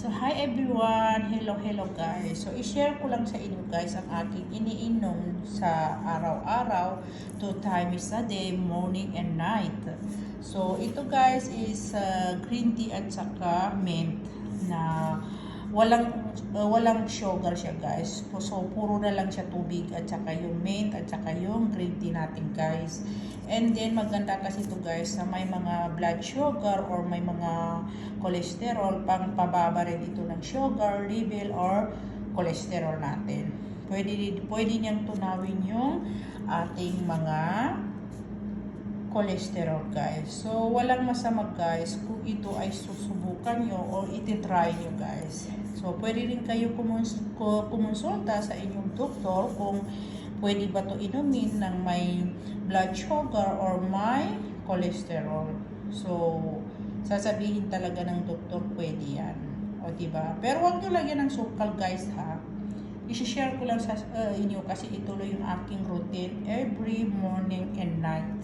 So, hi everyone! Hello guys! So, i-share ko lang sa inyo guys ang aking iniinom sa araw-araw. 2 times a day, morning and night. So, ito guys is green tea at saka mint na walang sugar siya guys. So, puro na lang siya tubig at saka yung mint at saka yung green tea natin guys. And then, maganda kasi ito guys na may mga blood sugar or may mga cholesterol, pang pababa rin ito ng sugar level or cholesterol natin. Pwede niyang tunawin yung ating mga cholesterol guys. So, walang masama guys kung ito ay susubukan nyo o ititry nyo guys. So, pwede rin kayo kumonsulta sa inyong doktor kung pwede ba to inumin ng may blood sugar or may cholesterol. So, sasabihin talaga ng doktor pwede yan. O diba? Pero huwag nyo lagyan ng sukal guys ha. I-share ko lang sa inyo kasi ituloy yung aking routine every morning and night.